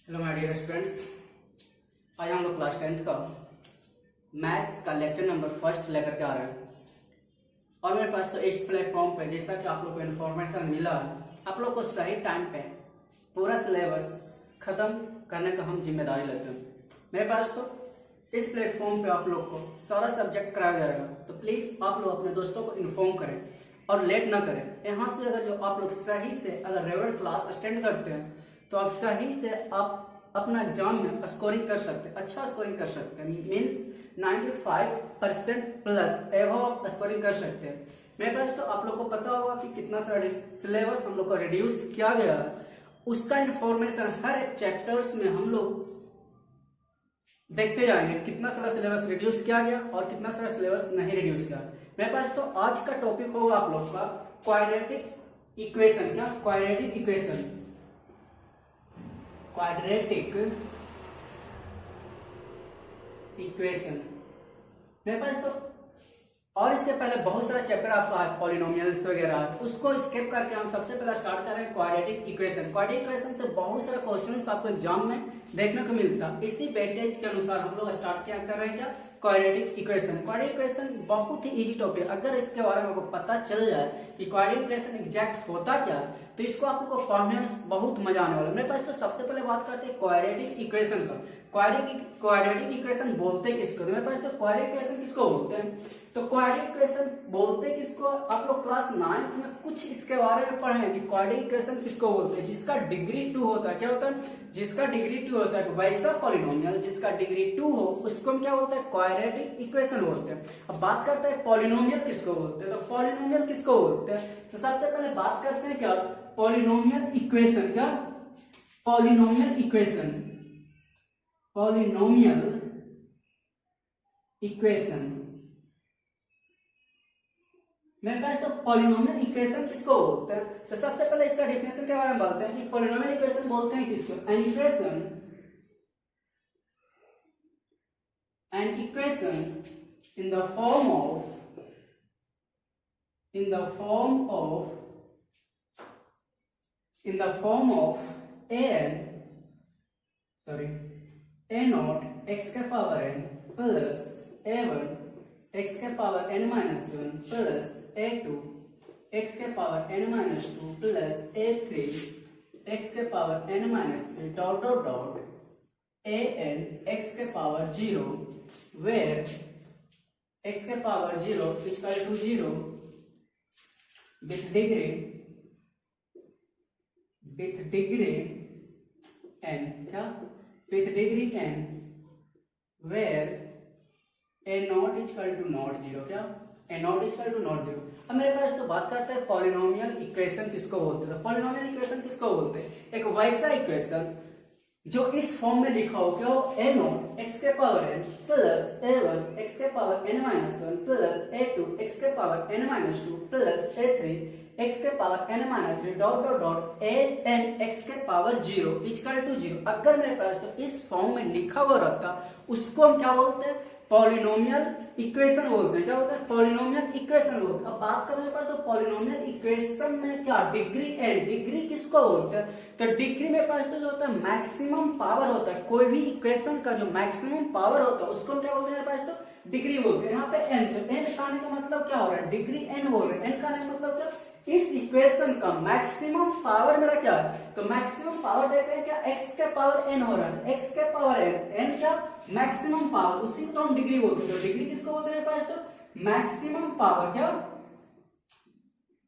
Hello my dear students, आज हम लोग क्लास 10th का मैथ्स का लेक्चर नंबर फर्स्ट लेकर के आ रहे हैं। और मेरे पास तो इस प्लेटफॉर्म पे जैसा कि आप लोग को इन्फॉर्मेशन मिला, आप लोग को सही टाइम पे पूरा सिलेबस खत्म करने का हम जिम्मेदारी लेते हैं। मेरे पास तो इस प्लेटफॉर्म पे आप लोग को सारा सब्जेक्ट कराया जाएगा, तो प्लीज़ आप लोग अपने दोस्तों को इन्फॉर्म करें और लेट ना करें। यहाँ से अगर जो आप लोग सही से अगर रेगुलर क्लास अटेंड करते हैं तो आप सही से आप अपना एग्जाम में स्कोरिंग कर सकते हैं, अच्छा स्कोरिंग कर सकते हैं। मीन्स 95% प्लस एवो आप स्कोरिंग कर सकते हैं। मेरे पास तो आप लोग को पता होगा कि कितना सारा सिलेबस हम लोग को रिड्यूस किया गया है, उसका इंफॉर्मेशन हर एक चैप्टर्स में हम लोग देखते जाएंगे कितना सारा सिलेबस रिड्यूस किया गया और कितना सारा सिलेबस नहीं रिड्यूस किया। मेरे पास तो आज का टॉपिक होगा आप लोग का क्वाड्रेटिक इक्वेशन। क्या? Quadratic equation, quadratic equation. मेरे पास तो और इसके पहले बहुत सारा चैप्टर आपका है, पॉलिनोमियल्स वगैरह, तो उसको स्किप करके हम सबसे पहले स्टार्ट कर रहे हैं क्वाड्रेटिक इक्वेशन। क्वाड्रेटिक इक्वेशन से बहुत सारे क्वेश्चंस आपको एग्जाम में देखने को मिलता है। इसी वेटेज के अनुसार हम लोग स्टार्ट क्या कर रहे हैं, क्या? Quadratic equation. क्वाड्रेटिक इक्वेशन बहुत ही इजी टॉपिक। अगर इसके बारे में आपको पता चल जाए कि क्वाड्रेटिक इक्वेशन एग्जैक्ट होता क्या है, तो इसको आप लोग को पढ़ने में बहुत मजा आने वाला है। मेरे पास तो सबसे पहले बात करते हैं क्वाड्रेटिक इक्वेशन का। क्वाड्रेटिक इक्वेशन बोलते किसको? मेरे पास तो क्वाड्रेटिक इक्वेशन किसको बोलते हैं? तो क्वाड्रेटिक इक्वेशन बोलते किसको? आप लोग क्लास 9th में कुछ इसके बारे में पढ़े कि क्वाड्रेटिक इक्वेशन किसको बोलते हैं। जिसका डिग्री 2 होता है, क्या होता है? जिसका डिग्री 2 होता है वैसा पॉलिनोमियल जिसका डिग्री 2 हो उसको हम क्या बोलते हैं? क्वाड्रेटिक इक्वेशन बोलते हैं। अब बात करते हैं पॉलिनोमियल किसको बोलते हैं। तो पॉलिनोमियल किसको बोलते हैं? तो सबसे पहले बात करते हैं क्या? Polynomial equation. क्या? Polynomial equation, polynomial equation. मेरे पास तो पॉलिनोमियल इक्वेशन किसको बोलते हैं? तो सबसे पहले इसका डेफिनेशन के बारे में बोलते हैं कि पॉलिनोमियल इक्वेशन बोलते हैं किसको? An equation in the form of a naught x के power n plus a1 x के power n minus 1 plus a2 x के power n minus 2 plus a3 x के power n minus 3 dot dot dot an x के power 0 where x के power 0 is equal to 0 with degree n। क्या? with degree n where a naught is equal to not 0। क्या? a naught is equal to not 0। अब मेरे पास तो बात करते हैं पॉलिनोमियल इक्वेशन किसको बोलते हैं। पॉलिनोमियल इक्वेशन किसको बोलते हैं? एक वैसा इक्वेशन जो इस फॉर्म में लिखा हो, क्या हो? a नॉट x के power n plus a1 x के power n minus 1 plus a2 x के power n minus 2 plus a3 x के power n minus 3 dot dot dot an x के पावर 0 इक्वल टू 0। अगर मेरे पास तो इस फॉर्म में लिखा हुआ रहता उसको हम क्या बोलते हैं? पॉलिनोमियल इक्वेशन बोलते हैं। क्या होता है? पॉलिनोमियल इक्वेशन बोलते हैं। अब बात करें पर तो पॉलिनोमियल इक्वेशन में क्या डिग्री एन, डिग्री किसको बोलते हैं? तो डिग्री में पास तो जो होता है मैक्सिमम पावर होता है। कोई भी इक्वेशन का जो मैक्सिमम पावर होता है उसको क्या बोलते हैं? मेरे पास तो डिग्री बोलते हैं। यहाँ पे एन, तो एन कहने का मतलब क्या हो रहा है? डिग्री एन बोल रहे हैं। एन कहने का मतलब क्या? इस इक्वेशन का मैक्सिमम पावर मेरा क्या है? तो मैक्सिमम पावर देख रहे हैं क्या? x के पावर n हो रहा है, x के पावर n, n क्या? मैक्सिमम पावर, उसी को तो हम डिग्री बोलते हैं। तो डिग्री किसको बोलते हैं? पास तो मैक्सिमम पावर। क्या?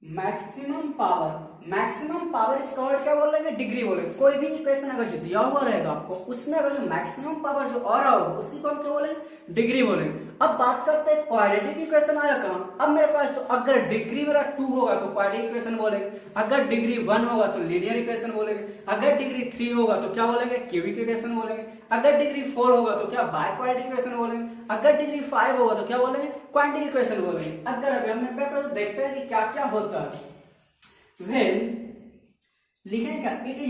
Maximum power. Maximum power is called क्या बोलेंगे? डिग्री बोलेंगे। कोई भी इक्वेशन अगर जो दिया हुआ रहेगा आपको उसमें अगर जो मैक्सिमम पावर जो आ रहा होगा उसी को हम क्या बोलेंगे? डिग्री बोलेंगे। अब बात करते हैं क्वाड्रेटिक इक्वेशन आया कहां? अब मेरे पास तो अगर डिग्री मेरा 2 होगा तो क्वाड्रेटिक इक्वेशन बोलेंगे, अगर डिग्री 1 होगा तो लीनियर इक्वेशन बोलेंगे, अगर डिग्री 3 होगा तो क्या बोलेंगे? क्यूबिक इक्वेशन बोलेंगे, अगर डिग्री 4 होगा तो क्या? बाय क्वाड्रेटिक इक्वेशन बोलेंगे, अगर डिग्री 5 होगा तो क्या बोलेंगे? क्वाड्रेटिक इक्वेशन बोलेंगे। अगर अभी हम पेपर तो देखते हैं कि क्या क्या होता है। वेल लिखेंगे क्या? It is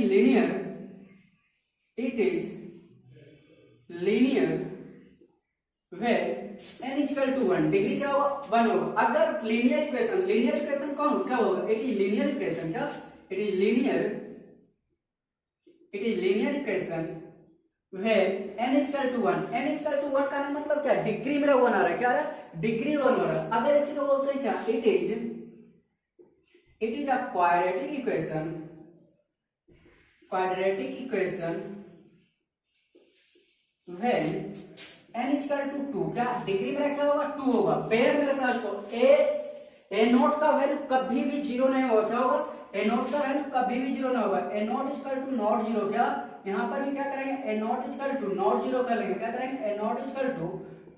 linear where n equal to 1। डिग्री क्या होगा? 1 होगा। अगर लीनियर इक्वेशन कौन क्या होगा? It is linear equation. क्या? It is linear it is linear equation when n equal to 1। n equal to 1 का मतलब क्या, डिग्री मेरा 1 आ रहा है, क्या आ रहा है, डिग्री 1 हो रहा है। अगर इसी को बोलते हैं क्या, it is a quadratic equation, quadratic equation when n equal to 2, क्या डिग्री मेरा क्या होगा, 2 होगा। पेयर मेरे पास तो ए नोट का वैल्यू कभी भी 0 नहीं होगा, क्या होगा, ए नोट का वैल्यू कभी भी 0 नहीं होगा। A not equal to not 0, क्या यहाँ पर भी क्या करेंगे, A not equal to not 0 कर लेंगे, क्या करेंगे, A not equal to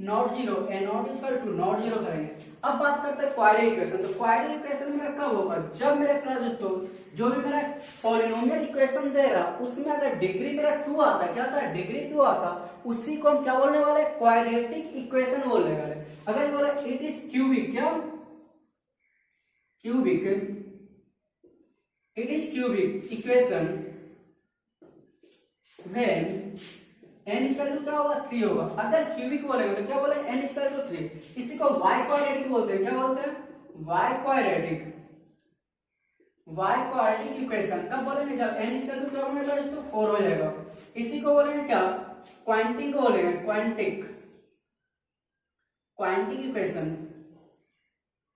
not 0, A not equal to not 0 करेंगे। अब बात करते हैं क्वाड्रेटिक इक्वेशन। तो क्वाड्रेटिक इक्वेशन मेरा कब होगा, जब मेरे पास दोस्तों जो भी मेरा पॉलिनोमियल इक्वेशन दे रहा उसमें अगर डिग्री मेरा 2 आता, क्या आता, डिग्री 2 आता, उसी को हम क्या बोलने वाले, क्वाड्रेटिक इक्वेशन बोलने वाले। अगर ये बोला इट इज क्यूबिक, क्या cubic, it is cubic equation when n equal to क्या होगा, 3 होगा। अगर क्यूबिक बोलेंगे तो क्या बोलेंगे, n इक्वल टू 3। इसी को y क्वाड्रेटिक बोलते हैं, क्या बोलते हैं, y quadratic, y quadratic equation कब बोलेंगे, जब n इक्वल टू क्या होगा तो 4 हो जाएगा। इसी को बोलेंगे क्या, क्वांटिक को बोलेंगे, क्वांटिक, क्वांटिक इक्वेशन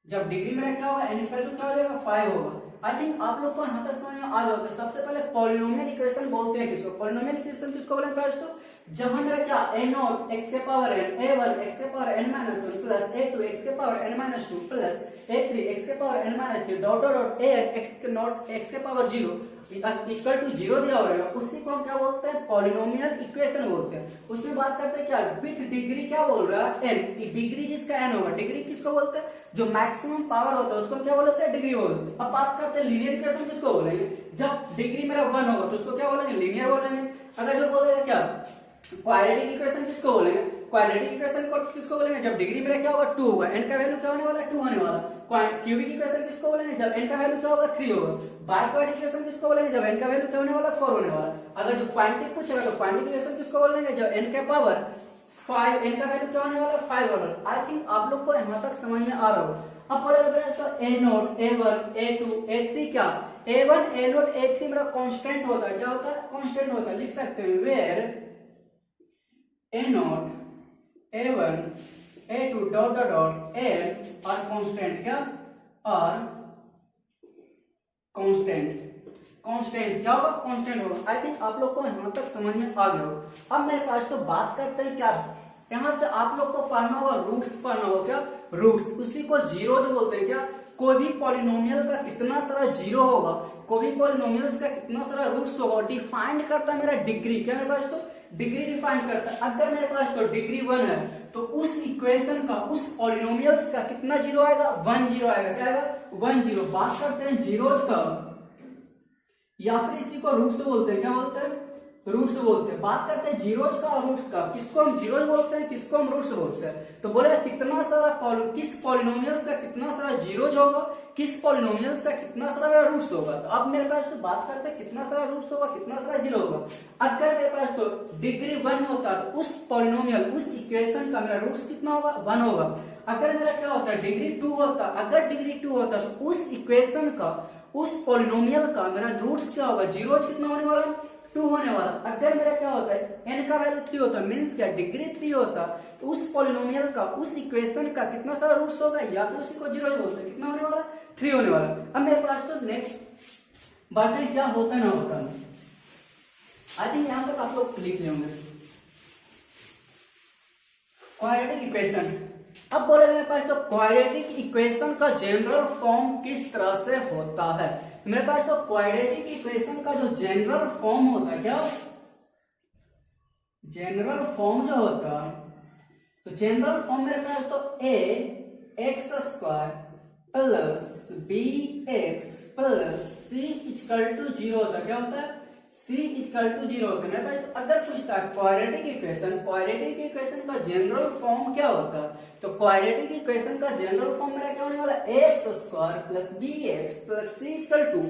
जब डिग्री मेरा क्या होगा, n इक्वल टू क्या हो जाएगा, 5 होगा। आई थिंक आप लोग को यहाँ तक समझ में आ गया। सबसे पहले पॉलिनोमियल इक्वेशन बोलते हैं किसको, पॉलिनोमियल इक्वेशन किसको बोलेंगे दोस्तों, जहां मेरा क्या a नॉट x के पावर n, a1 x के power n minus 1 plus a2 x के power n minus 2 plus a3 x के power n minus 3 dot dot an x के नॉट x के पावर 0 इक्वल टू 0 दिया होगा, उसी को हम क्या बोलते हैं, पॉलिनोमियल इक्वेशन बोलते हैं। उसमें बात करते हैं क्या, विथ डिग्री क्या बोल रहा है, n, डिग्री जिसका n होगा, डिग्री किसको बोलते हैं, जो मैक्सिमम पावर होता है उसको क्या बोलते हैं, डिग्री बोलते हैं। अब बात करते हैं लीनियर इक्वेशन किसको बोलेंगे, जब डिग्री मेरा 1 होगा तो उसको क्या बोलेंगे, लीनियर बोलेंगे। अगर जो बोलेगा क्या, क्वाड्रेटिक इक्वेशन किसको बोलेंगे, क्वाड्रेटिक इक्वेशन को किसको बोलेंगे, जब डिग्री मेरा क्या होगा, 2 होगा, n का वैल्यू क्या होने वाला है, 2 होने वाला। क्यूबिक इक्वेशन किसको बोलेंगे, जब n का वैल्यू क्या होगा, 3 होगा। बाई क्वाड्रेटिक इक्वेशन किसको बोलेंगे, जब n का वैल्यू क्या होने वाला, 4 होने वाला। अगर जो क्वांटिक पूछेगा तो क्वांटिक इक्वेशन किसको बोलेंगे, जब n के पावर 5, n का वैल्यू क्या होने वाला, 5 होगा। आई थिंक आप लोग को यहाँ तक समझ में आ रहा होगा। अब बोलेगा तो a not, a1 a2 a3 क्या, a1 a नोट a3 मेरा कांस्टेंट होता है, क्या होता है, कांस्टेंट होता है। लिख सकते हैं where a not a1 a2 dot dot dot n और कांस्टेंट, क्या और कांस्टेंट, कांस्टेंट क्या होगा, कांस्टेंट होगा। आई थिंक आप लोग को यहाँ तक समझ में आ गया होगा। अब मेरे पास तो बात करते हैं क्या, यहाँ से आप लोग को पढ़ना होगा रूट्स, पढ़ना होगा क्या, रूट्स, उसी को जीरो जो बोलते हैं। क्या, कोई भी पॉलिनोमियल का कितना सारा जीरो होगा, कोई भी पॉलिनोमियल्स का कितना सारा रूट्स होगा, डिफाइन करता है मेरा डिग्री। क्या मेरे पास तो डिग्री डिफाइन करता है। अगर मेरे पास तो डिग्री 1 है तो उस इक्वेशन का, उस पॉलिनोमियल्स का कितना जीरो आएगा, 1 जीरो आएगा। क्या आएगा, 1 जीरो। बात करते हैं जीरोज का, या फिर इसी को रूट्स बोलते हैं, क्या बोलते हैं, रूट्स बोलते हैं। बात करते हैं जीरोज का और रूट्स का, किसको हम जीरोज बोलते हैं, किसको हम रूट्स बोलते हैं। तो बोले कितना सारा किस पॉलिनोमियल्स का कितना सारा जीरोज होगा, किस पॉलिनोमियल्स का कितना सारा रूट्स होगा। तो अब मेरे पास तो बात करते हैं कितना सारा रूट्स होगा, कितना सारा जीरो होगा। अगर मेरे पास तो डिग्री 1 होता तो उस पॉलिनोमियल, उस इक्वेशन का मेरा रूट्स कितना होगा, 1 होगा। अगर मेरा क्या होता है, डिग्री 2 होता, अगर डिग्री 2 होता तो उस इक्वेशन का, उस पॉलिनोमियल का मेरा रूट्स क्या होगा, जीरोज कितना होने वाला, 2 होने वाला। अगर मेरा क्या होता है, n का वैल्यू 3 होता, मींस क्या, डिग्री 3 होता, तो उस पॉलिनोमियल का, उस इक्वेशन का कितना सारा रूट्स होगा, या फिर उसी को जीरो बोलते हैं, कितना होने वाला, 3 होने वाला। अब मेरे पास तो नेक्स्ट बातें क्या होता ना होता, आई थिंक यहां तक आप लोग लिख लेंगे क्वाड्रेटिक इक्वेशन। अब बोलेगा मेरे पास तो क्वाड्रेटिक इक्वेशन का जनरल फॉर्म किस तरह से होता है। मेरे पास तो क्वाड्रेटिक इक्वेशन का जो जनरल फॉर्म होता है, क्या जनरल फॉर्म जो होता है, तो जनरल फॉर्म मेरे पास तो a x square plus b x plus c equal to 0 होता है। क्या होता है, c इक्वल टू 0 होता है। मेरे पास अगर पूछता है क्वाड्रेटिक इक्वेशन, क्वाड्रेटिक इक्वेशन का जनरल फॉर्म क्या होता है, तो क्वाड्रेटिक इक्वेशन का जनरल फॉर्म मेरा क्या होने वाला है, x square plus bx plus c equal to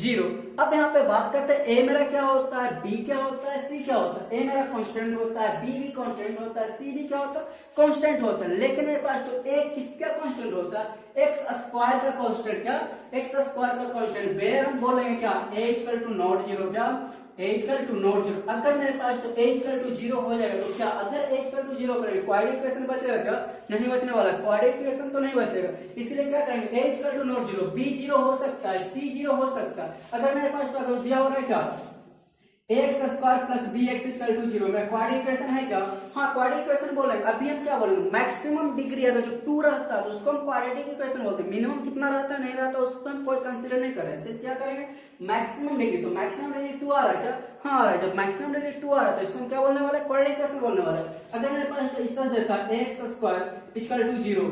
0। अब यहाँ पे बात करते हैं a मेरा क्या होता है, b क्या होता है, c क्या होता है। a मेरा कांस्टेंट होता है, b भी कांस्टेंट होता है, c भी क्या होता है, कांस्टेंट होता है। लेकिन मेरे पास तो a किसका कांस्टेंट होता है, एक्स स्क्वायर का कांस्टेंट, क्या एक्स स्क्वायर का कांस्टेंट, वेयर हम बोलेंगे क्या a equal to not zero, क्या a equal to not zero. अगर मेरे पास तो a इक्वल टू जीरो हो जाएगा तो क्या, अगर a इक्वल टू जीरो करेंगे क्वाड्रेटिक इक्वेशन बचेगा क्या, नहीं बचने वाला, क्वाड्रेटिक इक्वेशन तो नहीं बचेगा। इसलिए क्या करेंगे, a equal to not zero, b zero हो सकता है, c जीरो हो सकता है। अगर मेरे पास तो अगर दिया हो रहा है क्या x square plus b x equal to zero, में क्वाड्रेटिक इक्वेशन है क्या, हाँ क्वाड्रेटिक इक्वेशन बोलेंगे। अभी हम क्या बोलेंगे, मैक्सिमम डिग्री अगर जो 2 रहता है तो उसको हम क्वाड्रेटिक इक्वेशन बोलते हैं। मिनिमम कितना रहता है नहीं रहता उसको हम कोई कंसीडर नहीं कर रहे हैं, सिर्फ क्या करेंगे मैक्सिमम डिग्री। तो मैक्सिमम डिग्री 2 आ रहा है क्या, हाँ आ रहा है। जब मैक्सिमम डिग्री 2 आ रहा है तो इसको हम क्या बोलने वाले, क्वाड्रेटिक इक्वेशन बोलने वाले। अगर मेरे पास इस तरह देता है x square equal to zero,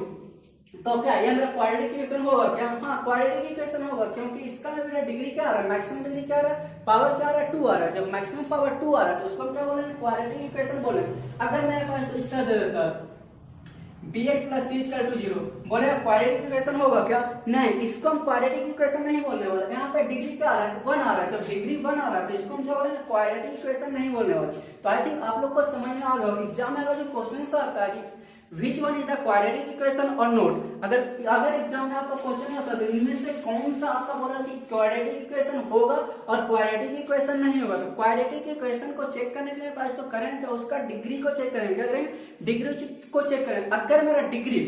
तो क्या ये मेरा क्वाड्रेटिक इक्वेशन होगा क्या, हाँ क्वाड्रेटिक इक्वेशन होगा, क्योंकि इसका मेरा डिग्री क्या आ रहा है, मैक्सिमम डिग्री क्या आ रहा है, पावर क्या आ रहा है 2 आ रहा है। जब मैक्सिमम पावर 2 आ रहा है तो उसको हम क्या बोलेंगे, क्वाड्रेटिक इक्वेशन बोलेंगे। अगर मेरे पास तो इस तरह दे देता bx plus c equal to zero, बोलेगा क्वाड्रेटिक इक्वेशन होगा क्या, नहीं, इसको हम क्वाड्रेटिक इक्वेशन नहीं बोलने वाले। यहाँ पे डिग्री क्या आ रहा है, 1 आ रहा है। जब डिग्री 1 आ रहा है तो इसको हम क्या बोलेंगे, क्वाड्रेटिक इक्वेशन नहीं बोलने वाले। तो आई थिंक आप लोग को समझ में आ गया। एग्जाम में अगर जो क्वेश्चन आता है कि Which one is the quadratic equation or not, अगर एग्जाम में आपका क्वेश्चन आता है तो इनमें से कौन सा आपका बोला कि क्वाड्रेटिक इक्वेशन होगा और क्वाड्रेटिक इक्वेशन नहीं होगा। तो क्वाड्रेटिक इक्वेशन को चेक करने के लिए पास तो करेंगे तो उसका डिग्री को चेक करेंगे, क्या करेंगे, डिग्री को चेक करेंगे। अगर मेरा डिग्री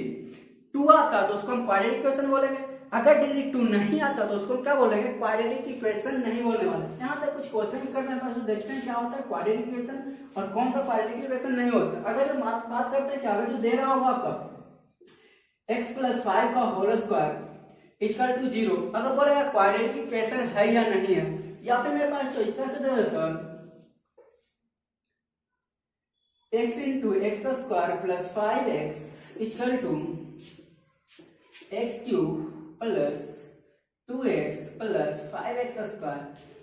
2 आता तो उसको हम क्वाड्रेटिक इक्वेशन बोलेंगे, अगर डिग्री 2 नहीं आता तो उसको क्या बोलेंगे, क्वाड्रेटिक इक्वेशन नहीं बोलने वाले। यहाँ से कुछ क्वेश्चंस करने हैं तो देखते हैं क्या होता है क्वाड्रेटिक इक्वेशन और कौन सा क्वाड्रेटिक इक्वेशन नहीं होता। अगर जो बात करते हैं क्या, अगर जो दे रहा होगा आपका x प्लस 5 का whole square equal to zero, अगर बोलेगा क्वाड्रेटिक इक्वेशन है या नहीं है, या फिर मेरे पास तो इस तरह से दे देता है x into x square plus 5x equal to x cube plus 2x plus 5x square,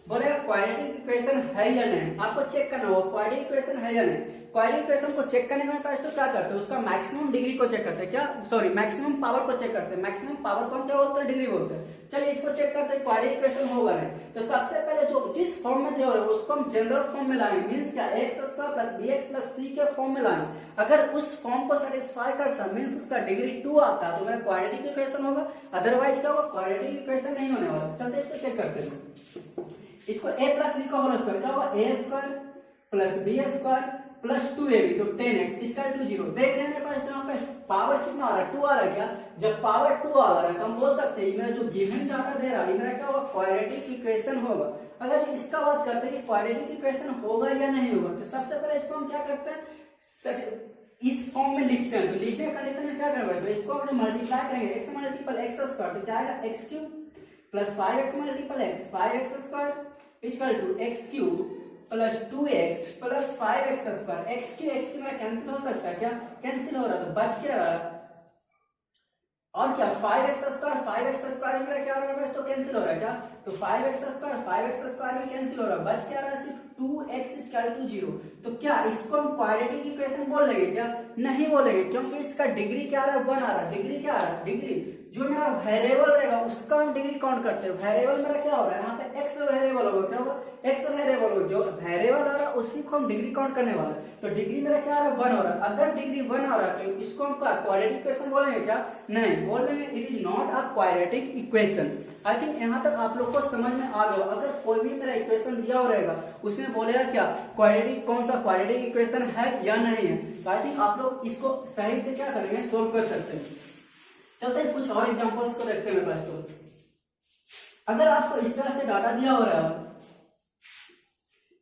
बोलेगा क्वाड्रेटिक इक्वेशन है या नहीं। आपको चेक करना होगा क्वाड्रेटिक इक्वेशन है या नहीं। क्वाड्रेटिक इक्वेशन को चेक करने के पास तो क्या करते हैं, उसका मैक्सिमम डिग्री को चेक करते हैं, क्या सॉरी मैक्सिमम पावर को चेक करते हैं। मैक्सिमम पावर को हम क्या बोलते हैं, डिग्री बोलते हैं। चलिए इसको चेक करते हैं क्वाड्रेटिक इक्वेशन होगा नहीं। तो सबसे पहले जो जिस फॉर्म में दिया हो रहा है उसको हम जनरल फॉर्म में लाएंगे, मींस क्या x square plus bx plus c के फॉर्म में लाएंगे। अगर उस फॉर्म को सेटिस्फाई करता मींस उसका डिग्री 2 आता है तो मेरा क्वाड्रेटिक इक्वेशन होगा, अदरवाइज क्या होगा, क्वाड्रेटिक इक्वेशन नहीं होने वाला। चलते इसको चेक करते हैं। इसको a प्लस लिखा होल स्क्वायर, क्या होगा a square plus b square plus 2ab, तो 10x इक्वल टू जीरो। देख रहे हैं मेरे पास यहाँ पे पावर कितना आ रहा है, 2 आ रहा है क्या। जब पावर 2 आ रहा है तो हम बोल सकते हैं मेरा जो गिवन डाटा दे रहा है मेरा क्या होगा, क्वाड्रेटिक इक्वेशन होगा। अगर इसका बात करते हैं कि क्वाड्रेटिक इक्वेशन होगा या नहीं होगा, तो सबसे पहले इसको हम क्या करते हैं, इस फॉर्म में लिखते हैं। तो लिखने के कंडीशन में क्या करेंगे, तो इसको हम मल्टीप्लाई करेंगे, x मल्टीपल एक्स स्क्वायर तो क्या आएगा x cube plus 5x multiple x 5x square equal to x cube plus 2x plus 5x square. x की में कैंसिल हो सकता है क्या, कैंसिल हो रहा है तो बच क्या रहा और क्या 5x स्क्वायर में क्या हो रहा है, तो कैंसिल हो रहा है क्या, तो 5x स्क्वायर में कैंसिल हो रहा है, बच क्या रहा है सिर्फ 2x इक्वल टू जीरो। तो क्या इसको हम क्वाड्रेटिक इक्वेशन बोल लेंगे क्या, नहीं बोलेंगे, क्योंकि इसका डिग्री क्या आ रहा है, 1 आ रहा है। डिग्री क्या आ रहा है, डिग्री जो मेरा वेरिएबल रहेगा उसका हम डिग्री काउंट करते हैं। वेरिएबल मेरा क्या होगा, यहाँ पे x वेरिएबल होगा, क्या होगा x वेरिएबल होगा, जो वेरिएबल आ रहा है उसी को हम डिग्री काउंट करने वाले। तो डिग्री मेरा क्या आ रहा है, 1 हो रहा है। अगर डिग्री 1 आ रहा है तो इसको हम क्वाड्रेटिक इक्वेशन बोलेंगे क्या, नहीं बोलेंगे, it is not a quadratic equation. I think यहाँ तक आप लोग को समझ में आ गया। अगर कोई भी मेरा इक्वेशन दिया हो रहेगा उसमें बोलेगा क्या क्वाड्रेटिक, कौन सा क्वाड्रेटिक इक्वेशन है या नहीं है। तो आई थिंक आप लोग इसको सही से क्या करेंगे, सोल्व कर सकते हैं। चलते हैं कुछ और एग्जांपल्स को देखते हैं। तो अगर आपको इस तरह से डाटा दिया हो रहा है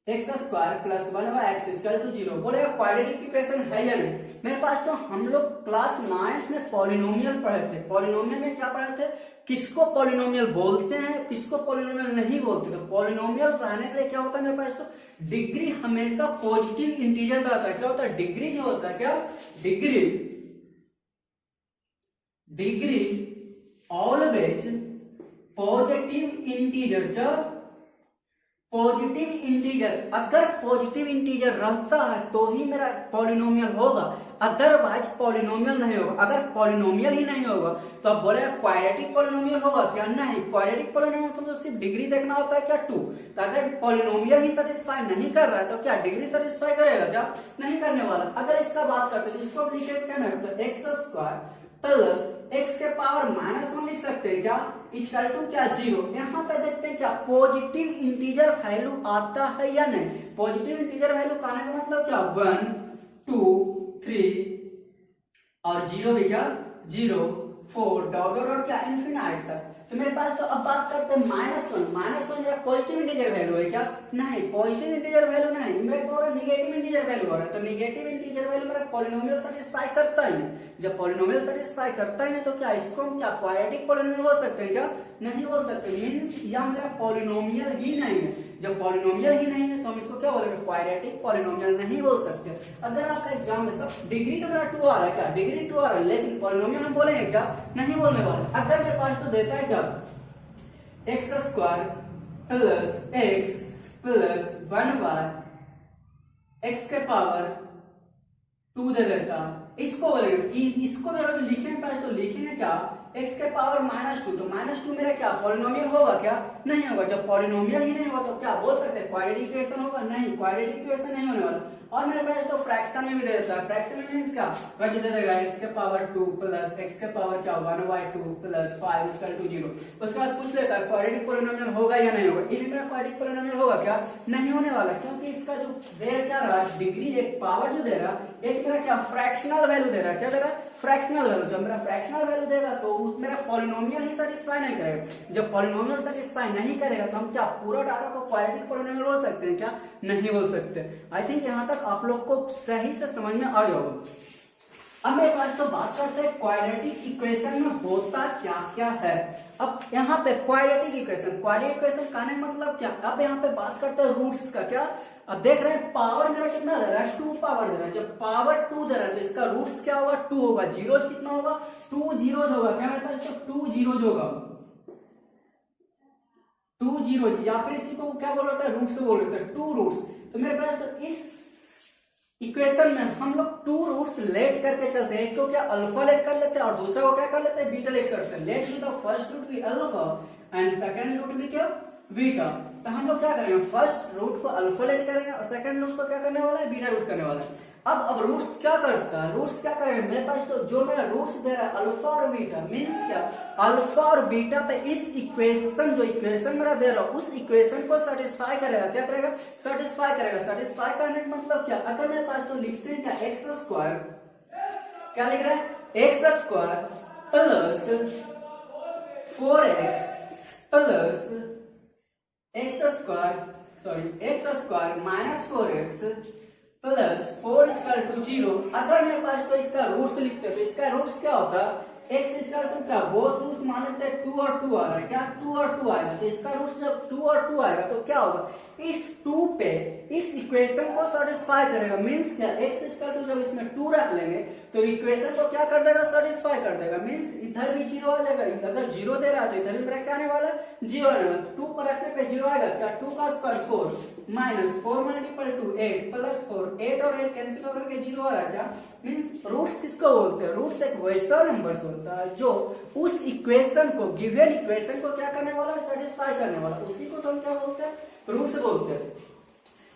x square plus 1/x equal to zero, बोलेगा क्वाड्रेटिक इक्वेशन है या नहीं। मेरे पास तो हम लोग क्लास 9 में पॉलिनोमियल पढ़े थे। पॉलिनोमियल में क्या पढ़े थे, किसको पॉलिनोमियल बोलते हैं, किसको पॉलिनोमियल नहीं बोलते। तो पॉलिनोमियल रहने के लिए क्या होता है मेरे पास, तो डिग्री हमेशा पॉजिटिव इंटीजर रहता है। क्या होता है, डिग्री जो होता है, क्या डिग्री ऑलवेज पॉजिटिव इंटीजर, क्या पॉजिटिव इंटीजर। अगर पॉजिटिव इंटीजर रहता है तो ही मेरा पॉलिनोमियल होगा, अदरवाइज पॉलिनोमियल नहीं होगा। अगर पॉलिनोमियल ही नहीं होगा तो अब बोलेगा क्वाड्रेटिक पॉलिनोमियल होगा क्या, नहीं। क्वाड्रेटिक पॉलिनोमियल तो सिर्फ डिग्री देखना होता है क्या, 2। तो अगर पॉलिनोमियल ही सेटिस्फाई नहीं कर रहा है तो क्या डिग्री सेटिस्फाई करेगा क्या, नहीं करने वाला। अगर इसका बात करते हैं तो इसको लिखे क्या ना, तो एक्स स्क्वायर प्लस x के पावर -1 लिख सकते हैं क्या, इक्वल टू क्या 0। यहाँ पे देखते हैं क्या पॉजिटिव इंटीजर वैल्यू आता है या नहीं। पॉजिटिव इंटीजर वैल्यू आने का मतलब क्या 1 2 3 और 0 भी क्या 0 4 डॉट डॉट डॉट क्या इनफिनाइट तक। तो मेरे पास तो अब बात करते हैं -1 मेरा पॉजिटिव इंटीजर वैल्यू है क्या, नहीं पॉजिटिव इंटीजर वैल्यू नहीं, मेरा तो नेगेटिव इंटीजर वैल्यू हो रहा है। तो नेगेटिव इंटीजर वैल्यू मेरा पॉलिनोमियल सेटिस्फाई करता ही नहीं। जब पॉलिनोमियल सेटिस्फाई करता ही नहीं तो क्या इसको हम क्या क्वाड्रेटिक पॉलिनोमियल बोल सकते हैं क्या, नहीं बोल सकते। मींस यह मेरा पॉलिनोमियल ही नहीं है। जब पॉलिनोमियल ही नहीं है तो हम इसको क्या बोलेंगे, क्वाड्रेटिक पॉलिनोमियल नहीं बोल सकते। अगर आपका एग्जाम में सब डिग्री तो मेरा 2 आ रहा है क्या, डिग्री 2 आ रहा है, लेकिन पॉलिनोमियल हम बोलेंगे क्या, नहीं बोलने वाले। अगर मेरे पास तो देता है क्या x² plus x plus 1y x के पावर 2 दे देता, इसको बोलेंगे। इसको अगर लिखेंगे पास तो लिखेंगे क्या x के पावर -2। तो -2 मेरा क्या पॉलिनोमियल होगा क्या, नहीं होगा। जब पॉलिनोमियल ही नहीं होगा तो क्या बोल सकते हैं क्वाड्रेटिक इक्वेशन होगा, नहीं क्वाड्रेटिक इक्वेशन नहीं होने वाला। और मेरे पास तो फ्रैक्शन में भी दे देता है, फ्रैक्शन में मींस क्या वही दे देगा x के पावर 2 प्लस x के पावर क्या 1/2 प्लस 5 इक्वल टू 0। उसके बाद पूछ लेता है क्वाड्रेटिक पॉलिनोमियल होगा या नहीं होगा। ये भी मेरा क्वाड्रेटिक पॉलिनोमियल होगा क्या, नहीं होने वाला, क्योंकि इसका जो दे क्या रहा डिग्री एक पावर जो दे रहा ये मेरा क्या फ्रैक्शनल वैल्यू दे रहा है, क्या दे रहा है फ्रैक्शनल वैल्यू। जब मेरा फ्रैक्शनल वैल्यू देगा तो मेरा पॉलिनोमियल ही सेटिस्फाई नहीं करेगा। जब पॉलिनोमियल सेटिस्फाई नहीं करेगा तो हम क्या पूरा डाटा को क्वाड्रेटिक पॉलिनोमियल बोल सकते हैं क्या, नहीं बोल सकते। आई थिंक यहाँ तक आप लोग को सही से समझ में आ जाओगे। अब मेरे पास तो बात करते हैं क्वाड्रेटिक इक्वेशन में होता क्या क्या है। अब यहाँ पे क्वाड्रेटिक इक्वेशन का मतलब क्या, अब यहाँ पे बात करते हैं रूट्स का क्या। अब देख रहे हैं पावर मेरा कितना दे रहा है 2 पावर दे रहा है। जब पावर 2 दे रहा है तो इसका रूट्स क्या होगा 2 होगा, जीरोज कितना होगा 2 जीरोज होगा क्या मेरे पास तो 2 जीरोज होगा 2 जीरोज, या फिर इसी को क्या बोल रहा है रूट्स बोल रहे थे 2 रूट्स। तो मेरे पास तो इस इक्वेशन में हम लोग 2 रूट्स लेट करके चलते हैं। एक को क्या अल्फा लेट कर लेते हैं और दूसरा को क्या कर लेते हैं बीटा लेट करते हैं। Let the first root be alpha and second root be क्या बीटा। तो हम लोग क्या करेंगे फर्स्ट रूट को अल्फा लेट करेंगे और सेकंड रूट को क्या करने वाला है बीटा रूट करने वाला है। अब रूट्स क्या करता है, रूट्स क्या करेंगे मेरे पास तो जो मेरा रूट्स दे रहा है अल्फा और बीटा मींस क्या अल्फा और बीटा पे इस इक्वेशन जो इक्वेशन मेरा दे रहा है उस इक्वेशन को सेटिस्फाई करेगा, क्या करेगा सेटिस्फाई करेगा। सेटिस्फाई करने का मतलब क्या, अगर मेरे पास तो लिखते हैं क्या x² क्या लिख रहा है x² plus 4x plus x² minus 4x plus 4 equal to 0। अगर मेरे पास तो इसका रूट्स लिखते हैं तो इसका रूट्स क्या होता है x इक्वल टू क्या बोथ रूट्स मान लेते हैं 2 और 2 आ रहा है क्या 2 और 2 आएगा। तो इसका रूट्स जब 2 और 2 आएगा तो क्या होगा इस 2 पे इस इक्वेशन को सेटिस्फाई करेगा। मींस क्या x इक्वल टू जब इसमें 2 रख लेंगे तो इक्वेशन को क्या कर देगा सेटिस्फाई कर देगा। मींस इधर भी 0 आ जाएगा, अगर 0 दे रहा है तो इधर भी मेरा क्या आने वाला है 0 आने वाला। 2 पर रखने पे 0 आएगा क्या 2 का square 4 minus 4 multiple to 8 plus 4 8 और 8 कैंसिल होकर के 0 आ रहा है क्या। मींस रूट्स किसको बोलते हैं, रूट्स एक वैसा नंबर होता है जो उस इक्वेशन को गिवन इक्वेशन को क्या करने वाला है सेटिस्फाई करने वाला, उसी को तो हम क्या बोलते हैं रूट्स बोलते हैं।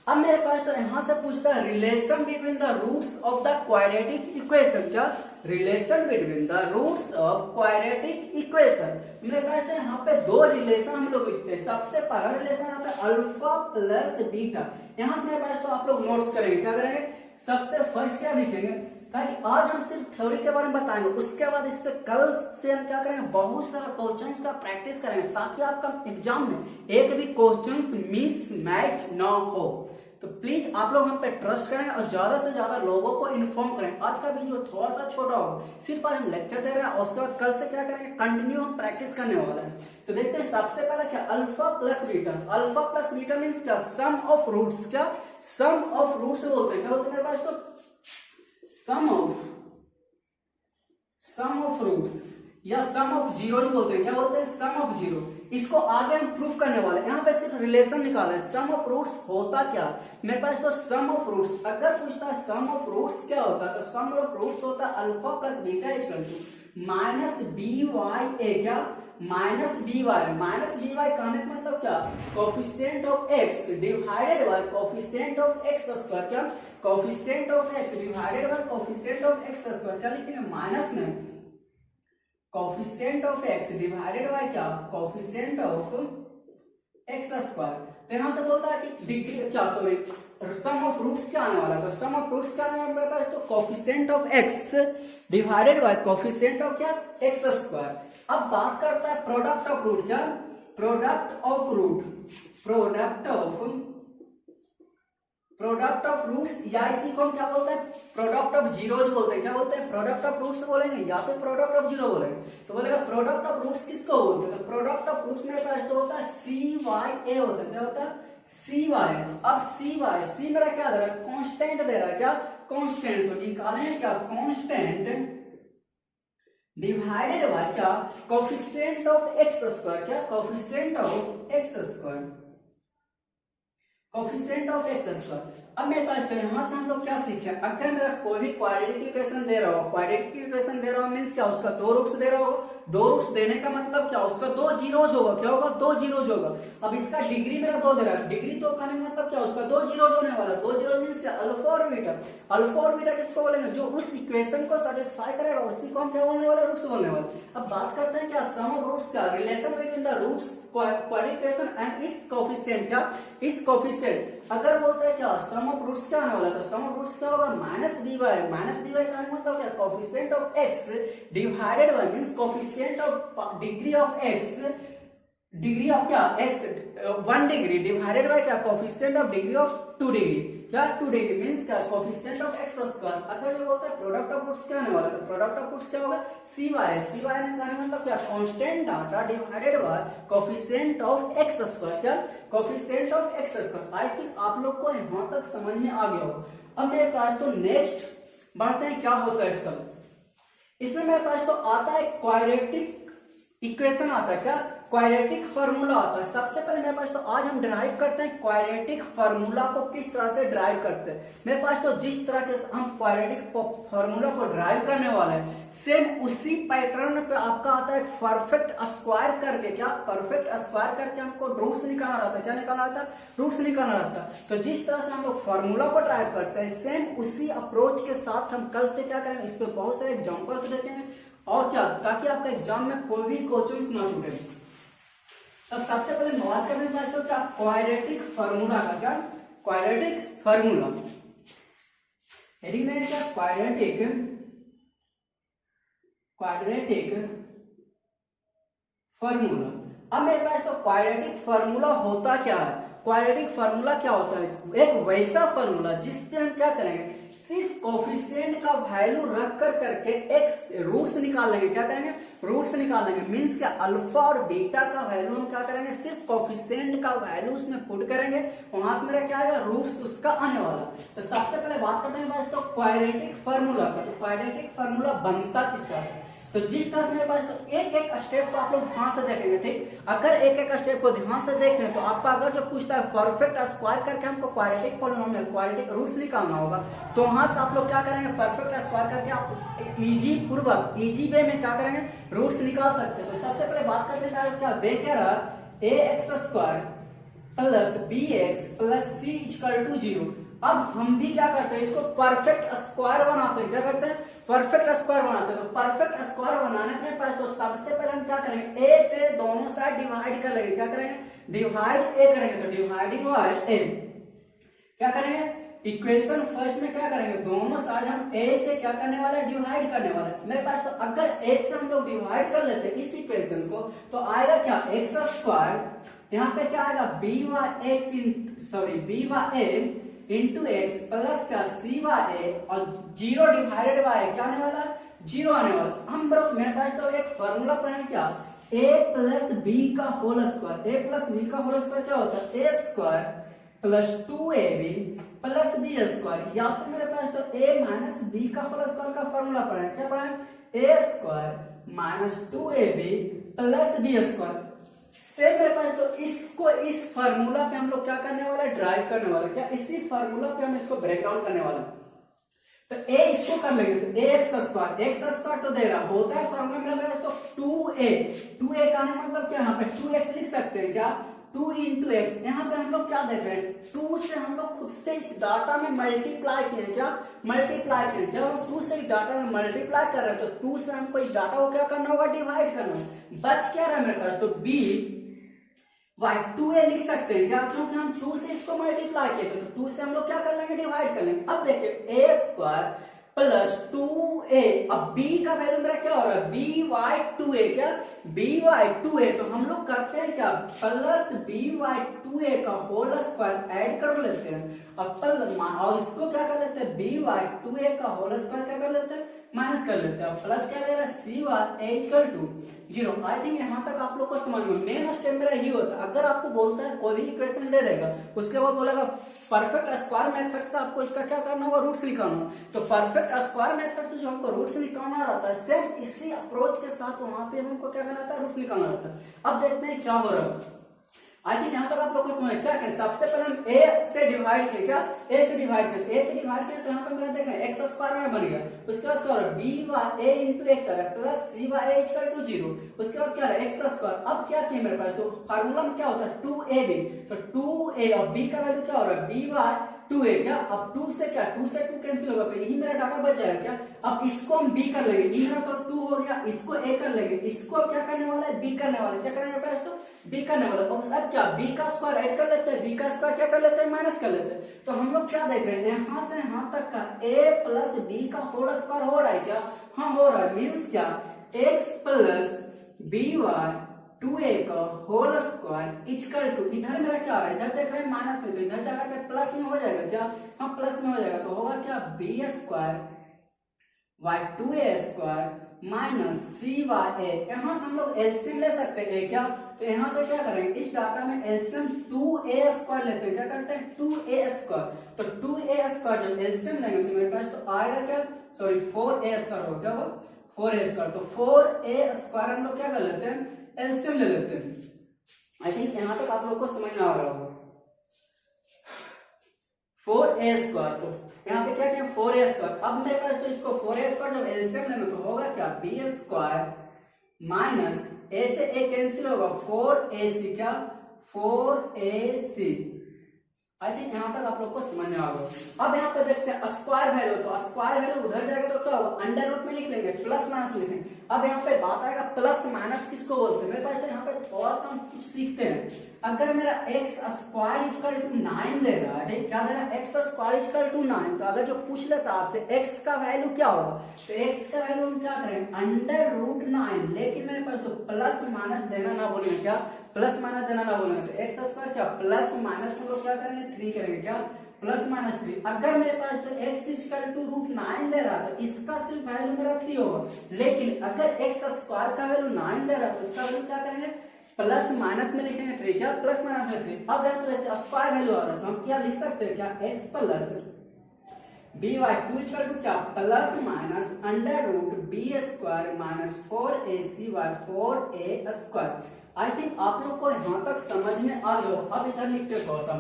अब मेरे पास तो यहां से पूछता है relation between the roots of the quadratic equation, क्या relation between the roots of quadratic equation. मेरे पास तो यहाँ पे 2 रिलेशन हम लोग लिखते हैं। सबसे पहला रिलेशन आता है अल्फा प्लस बीटा। यहां से मेरे पास तो आप लोग नोट्स करेंगे, क्या करेंगे सबसे फर्स्ट क्या लिखेंगे ताकि आज हम सिर्फ थ्योरी के बारे में बताएंगे, उसके बाद इस पे कल से हम क्या करेंगे बहुत सारा क्वेश्चंस का प्रैक्टिस करेंगे ताकि आपका एग्जाम में एक भी क्वेश्चंस मिस मैच ना हो। तो प्लीज आप लोग हम पे ट्रस्ट करें और ज्यादा से ज्यादा लोगों को इन्फॉर्म करें। आज का वीडियो थोड़ा सा छोटा होगा, सिर्फ आज हम लेक्चर दे रहे हैं और उसके बाद कल से क्या करेंगे कंटिन्यू हम प्रैक्टिस करने वाले हैं। तो देखते हैं सबसे पहले क्या alpha plus beta. Alpha plus beta means क्या सम ऑफ रूट्स, क्या सम ऑफ रूट्स बोलते हैं। क्या बोलते हैं मेरे पास तो सम ऑफ रूट्स या सम ऑफ जीरोज बोलते हैं। क्या बोलते हैं सम ऑफ जीरो। इसको आगे हम प्रूफ करने वाले हैं। यहाँ पे सिर्फ रिलेशन निकाला है। सम ऑफ रूट्स होता क्या मेरे पास तो सम ऑफ रूट्स अगर पूछता है सम ऑफ रूट्स क्या होता है तो सम ऑफ रूट्स होता है alpha plus beta equal to minus B by A, क्या minus B by. Minus B by कहने का मतलब क्या coefficient of x divided by coefficient of X square, क्या coefficient of x divided by coefficient of X square. क्या लिखेंगे minus में coefficient of x divided by क्या, कोफिशिएंट ऑफ एक्स स्क्वायर। तो यहां से बोलता है कि डिग्री क्या, सॉरी सम ऑफ रूट्स क्या आने वाला, तो सम ऑफ रूट्स क्या आने वाला मेरे पास, तो coefficient of x divided by coefficient of क्या, एक्स स्क्वायर। अब बात करता है प्रोडक्ट ऑफ रूट, क्या product of root, product of roots, या इसी को हम क्या बोलते हैं, प्रोडक्ट ऑफ जीरोज बोलते हैं। क्या बोलते हैं, प्रोडक्ट ऑफ रूट्स बोलेंगे या फिर प्रोडक्ट ऑफ जीरो बोलेंगे। तो बोलेगा प्रोडक्ट ऑफ रूट्स किसको बोलते हैं, तो प्रोडक्ट ऑफ रूट्स मेरे पास तो होता है CYA होता है। क्या होता है, CY। अब सी मेरा क्या दे रहा है, कांस्टेंट दे रहा है, क्या कांस्टेंट। तो निकालेंगे क्या, कांस्टेंट डिवाइडेड बाय क्या, कोफिशिएंट ऑफ एक्स स्क्वायर, क्या coefficient of X square, coefficient of X square. अब मेरे पास यहां से हम लोग क्या सीखे, अगर मेरा कोई भी क्वाड्रेटिक इक्वेशन दे रहा हो, क्वाड्रेटिक इक्वेशन दे रहा हो मींस क्या, उसका दो रूट्स दे रहा होगा, दो रूट्स देने का मतलब क्या, उसका दो जीरोज होगा। क्या होगा, दो जीरोज होगा। अब इसका डिग्री मेरा दो दे रहा है, डिग्री दो का मतलब क्या, उसका दो जीरोज होने वाला। दो जीरो मींस क्या, अल्फा और बीटा। अल्फा और बीटा किसको बोलेंगे, जो उस इक्वेशन को सेटिस्फाई करेगा उसी को हम क्या बोलने वाले, रूट्स बोलने वाले। अब बात करते हैं क्या, सम ऑफ रूट्स का, relation between the roots quadratic equation and its coefficient, क्या इस कोफिशिएंट। अगर बोलते हैं क्या, सम ऑफ रूट्स क्या आने वाला, तो सम ऑफ रूट्स क्या होगा, माइनस बी बाय का मतलब क्या, coefficient of x divided by means coefficient of degree of x, degree of क्या, एक्स 1 डिग्री डिवाइडेड बाय क्या, coefficient of degree of 2 degree, क्या 2 डिग्री मींस क्या, कोफिशिएंट ऑफ एक्स स्क्वायर। अगर ये बोलता है प्रोडक्ट ऑफ रूट्स क्या आने वाला, तो प्रोडक्ट ऑफ रूट्स क्या होगा, CY ने का मतलब क्या, constant data divided by coefficient of X square, क्या coefficient of X square. I think आप लोग को यहां तक समझ में आ गया हो। अब मेरे पास तो नेक्स्ट बढ़ते हैं, क्या होता है इसका, इसमें मेरे पास तो आता है क्वाड्रेटिक इक्वेशन आता है, क्या क्वाड्रेटिक फार्मूला आता है। सबसे पहले मेरे पास तो आज हम ड्राइव करते हैं क्वाड्रेटिक फार्मूला को किस तरह से ड्राइव करते हैं। मेरे पास तो जिस तरह के हम क्वाड्रेटिक फार्मूला को ड्राइव करने वाले हैं सेम उसी पैटर्न पे आपका आता है परफेक्ट स्क्वायर करके, क्या परफेक्ट स्क्वायर करके हमको रूट्स निकालना रहता है। क्या निकालना रहता है, रूट्स निकालना रहता है। तो जिस तरह से हम लोग फार्मूला को ड्राइव करते हैं सेम उसी अप्रोच के साथ हम कल से क्या करेंगे, इस पे बहुत सारे एग्जांपल्स देखेंगे और क्या, ताकि आपका एग्जाम में कोई भी क्वेश्चन ना छूटे। अब सबसे पहले बात करने के बाद क्या, क्वाड्रेटिक फार्मूला का, क्या क्वाड्रेटिक फार्मूला, हेडिंग में क्या, क्वाड्रेटिक फार्मूला। अब मेरे पास तो क्वाड्रेटिक फार्मूला होता क्या है, क्वाड्रेटिक फार्मूला क्या होता है, एक वैसा फार्मूला जिससे हम क्या करेंगे, सिर्फ कोफिशिएंट का वैल्यू रख कर करके एक्स रूट्स निकाल लेंगे। क्या करेंगे, रूट्स निकाल लेंगे मींस क्या, अल्फा और बीटा का वैल्यू हम क्या करेंगे, सिर्फ कोफिशिएंट का वैल्यू उसमें पुट करेंगे, वहां से मेरा क्या आएगा, रूट्स उसका आने वाला। तो सबसे पहले बात करते हैं बस तो क्वाड्रेटिक फार्मूला का। तो क्वाड्रेटिक फार्मूला बनता किस तरह से, तो जिस तरह से मेरे पास तो एक एक स्टेप को आप लोग ध्यान से देखेंगे, ठीक। अगर एक एक स्टेप को ध्यान से देख लें तो आपका अगर जो पूछता है परफेक्ट स्क्वायर करके हमको क्वाड्रेटिक पॉलिनोमियल क्वाड्रेटिक रूट्स निकालना होगा, तो वहां से आप लोग क्या करेंगे, परफेक्ट स्क्वायर करके आप इजी वे में क्या करेंगे, रूट्स निकाल सकते हैं। तो सबसे पहले बात करते हैं क्या देखे रहा, ax square plus bx plus c equal to 0। अब हम भी क्या करते हैं, इसको परफेक्ट स्क्वायर बनाते हैं। क्या करते हैं, परफेक्ट स्क्वायर बनाते हैं। तो परफेक्ट स्क्वायर बनाने के पास तो सबसे पहले हम क्या करेंगे, a से दोनों साइड डिवाइड कर लेंगे। क्या करेंगे, डिवाइड a करेंगे। तो डिवाइडिंग बाय a क्या करेंगे, इक्वेशन फर्स्ट में क्या करेंगे, दोनों साइड हम a से क्या करने वाले हैं, डिवाइड करने वाले हैं। मेरे पास तो अगर a से हम लोग डिवाइड कर लेते हैं इस इक्वेशन को, तो आएगा क्या, एक्स स्क्वायर, यहाँ पे क्या आएगा b by a into x plus का सी बाय ए और 0 डिवाइडेड बाय क्या आने वाला है, 0 आने वाला। हम मेरे पास तो एक फॉर्मूला पढ़े क्या, a प्लस बी का whole square, a plus b का होल स्क्वायर क्या होता है, a square plus 2ab plus b square, या फिर मेरे पास तो a माइनस बी का होल स्क्वायर का फॉर्मूला पढ़े। क्या पढ़े, a square minus 2ab plus b square. से मेरे पास तो इसको इस फार्मूला पे हम लोग क्या करने वाला है, ड्राइव करने वाला, क्या इसी फार्मूला पे हम इसको ब्रेक डाउन करने वाला। तो a इसको कर लेंगे, तो एक्स स्क्वायर तो दे रहा होता है फार्मूला में, तो 2a का मतलब क्या, यहाँ पे 2x लिख सकते हैं। क्या 2 इंटू एक्स, यहाँ पे हम लोग क्या देख रहे हैं, 2 से हम लोग खुद से इस डाटा में मल्टीप्लाई किए, क्या मल्टीप्लाई किए। जब हम 2 से इस डाटा में मल्टीप्लाई कर रहे हैं तो 2 से हमको इस डाटा को क्या करना होगा, डिवाइड करना होगा। बच क्या रहा मेरे पास, तो बी वाई 2a लिख सकते हैं क्या, क्योंकि हम 2 से इसको मल्टीप्लाई किए थे, तो 2 से हम लोग क्या कर लेंगे, डिवाइड कर लेंगे। अब देखिए a स्क्वायर प्लस 2a, अब b का वैल्यू मेरा क्या हो रहा है, by2a, क्या by2a, तो हम लोग करते हैं क्या, प्लस by2a का होल स्क्वायर ऐड कर लेते हैं, अब और इसको क्या कर लेते हैं, by2a का होल स्क्वायर क्या कर लेते हैं, माइनस कर लेते हैं, प्लस क्या देगा, c/(0). आई थिंक यहाँ तक आप लोग को समझ में। मेन स्टेप मेरा ये होता है, अगर आपको बोलता है कोई भी इक्वेशन दे देगा, उसके बाद बोलेगा परफेक्ट स्क्वायर मेथड से आपको इसका क्या करना होगा, रूट्स निकालना। तो परफेक्ट स्क्वायर मेथड से जो हमको रूट्स निकालना रहता है, सेम इसी अप्रोच के साथ वहां पे हमको क्या करना रहता है, रूट्स निकालना रहता है। अब देखते हैं क्या हो रहा है। आई थिंक यहाँ तक आप लोग को समझ क्या करें, सबसे पहले हम a से डिवाइड किए, क्या a से डिवाइड किए, a से डिवाइड किया तो यहाँ पे मेरा देख रहे हैं एक्स स्क्वायर में बन गया। उसके बाद क्या हो रहा है, b/a इंटू एक्स आ रहा है प्लस c/a=0। उसके बाद क्या रहा है, एक्स स्क्वायर। अब क्या किया मेरे पास, तो फार्मूला में क्या होता है, 2ab, तो 2a और b का वैल्यू क्या हो रहा है, b/2a, क्या अब 2 से क्या, 2 से 2 कैंसिल होगा, तो यही मेरा डाटा बच जाएगा। क्या अब इसको हम b कर लेंगे, ये मेरा तो 2 हो गया, इसको a कर लेंगे, इसको क्या करने वाला है, b करने वाला है, क्या करने वाला है, तो b करने वाला। अब क्या b का स्क्वायर ऐड कर लेते हैं, b का स्क्वायर क्या कर लेते हैं, माइनस कर लेते हैं। तो हम लोग क्या देख रहे हैं, यहाँ से यहाँ तक का a प्लस b का होल स्क्वायर हो रहा है क्या, हाँ हो रहा है। मीन्स क्या, x प्लस by2a का होल स्क्वायर इक्वल टू, इधर मेरा क्या आ रहा है, इधर देख रहे हैं माइनस में, तो इधर जगह पे प्लस में हो जाएगा क्या, हाँ प्लस में हो जाएगा। तो होगा क्या, b square y2a square minus c/a। यहाँ से हम लोग एलसीएम ले सकते हैं क्या, तो यहाँ से क्या करेंगे, इस डाटा में एलसीएम 2a स्क्वायर लेते हैं, क्या करते हैं 2a स्क्वायर। तो 2a स्क्वायर जब एलसीएम लेंगे तो मेरे पास तो आएगा क्या, सॉरी 4a स्क्वायर होगा, क्या होगा 4a स्क्वायर। तो 4a स्क्वायर हम लोग क्या कर लेते हैं, एलसीएम ले लेते हैं। आई थिंक यहाँ तक आप लोग को समझ में आ रहा होगा। 4a स्क्वायर, तो यहाँ पे क्या किया 4a स्क्वायर। अब मेरे पास तो इसको 4a स्क्वायर जब एलसीएम लेना तो होगा क्या, b स्क्वायर माइनस a से a कैंसिल होगा, 4ac, क्या 4ac। आई थिंक यहाँ तक आप लोग को समझ में आ गया। अब यहाँ पे देखते हैं स्क्वायर वैल्यू, तो स्क्वायर वैल्यू उधर जाएगा तो क्या होगा, अंडर रूट में लिख लेंगे, प्लस माइनस लिखेंगे। अब यहाँ पे बात आएगा प्लस माइनस किसको बोलते हैं। मेरे पास तो यहाँ पे थोड़ा सा हम कुछ सीखते हैं। अगर मेरा एक्स स्क्वायर इक्वल टू 9 दे रहा है, क्या दे रहा है, एक्स स्क्वायर इक्वल टू 9, तो अगर जो पूछ लेता आपसे एक्स का वैल्यू क्या होगा, तो एक्स का वैल्यू हम क्या करेंगे, अंडर रूट 9। लेकिन मेरे पास तो प्लस माइनस देना ना बोलेंगे, क्या प्लस माइनस देना ना बोलेंगे, तो एक्स स्क्वायर क्या प्लस माइनस हम लोग क्या करेंगे 3 करेंगे, क्या प्लस माइनस 3। अगर मेरे पास तो x इक्वल टू रूट 9 दे रहा तो इसका सिर्फ वैल्यू मेरा 3 होगा। लेकिन अगर x स्क्वायर का वैल्यू 9 दे रहा तो इसका वैल्यू क्या करेंगे, प्लस माइनस में लिखेंगे 3, क्या प्लस माइनस में 3। अब देखते हैं स्क्वायर वैल्यू आ रहा है तो हम क्या लिख सकते हैं, क्या x plus by2 equal to क्या plus minus under root b square minus 4ac/4a square. I think आप लोग को यहां तक समझ में आ गया। अब इधर लिखते हैं थोड़ा सा।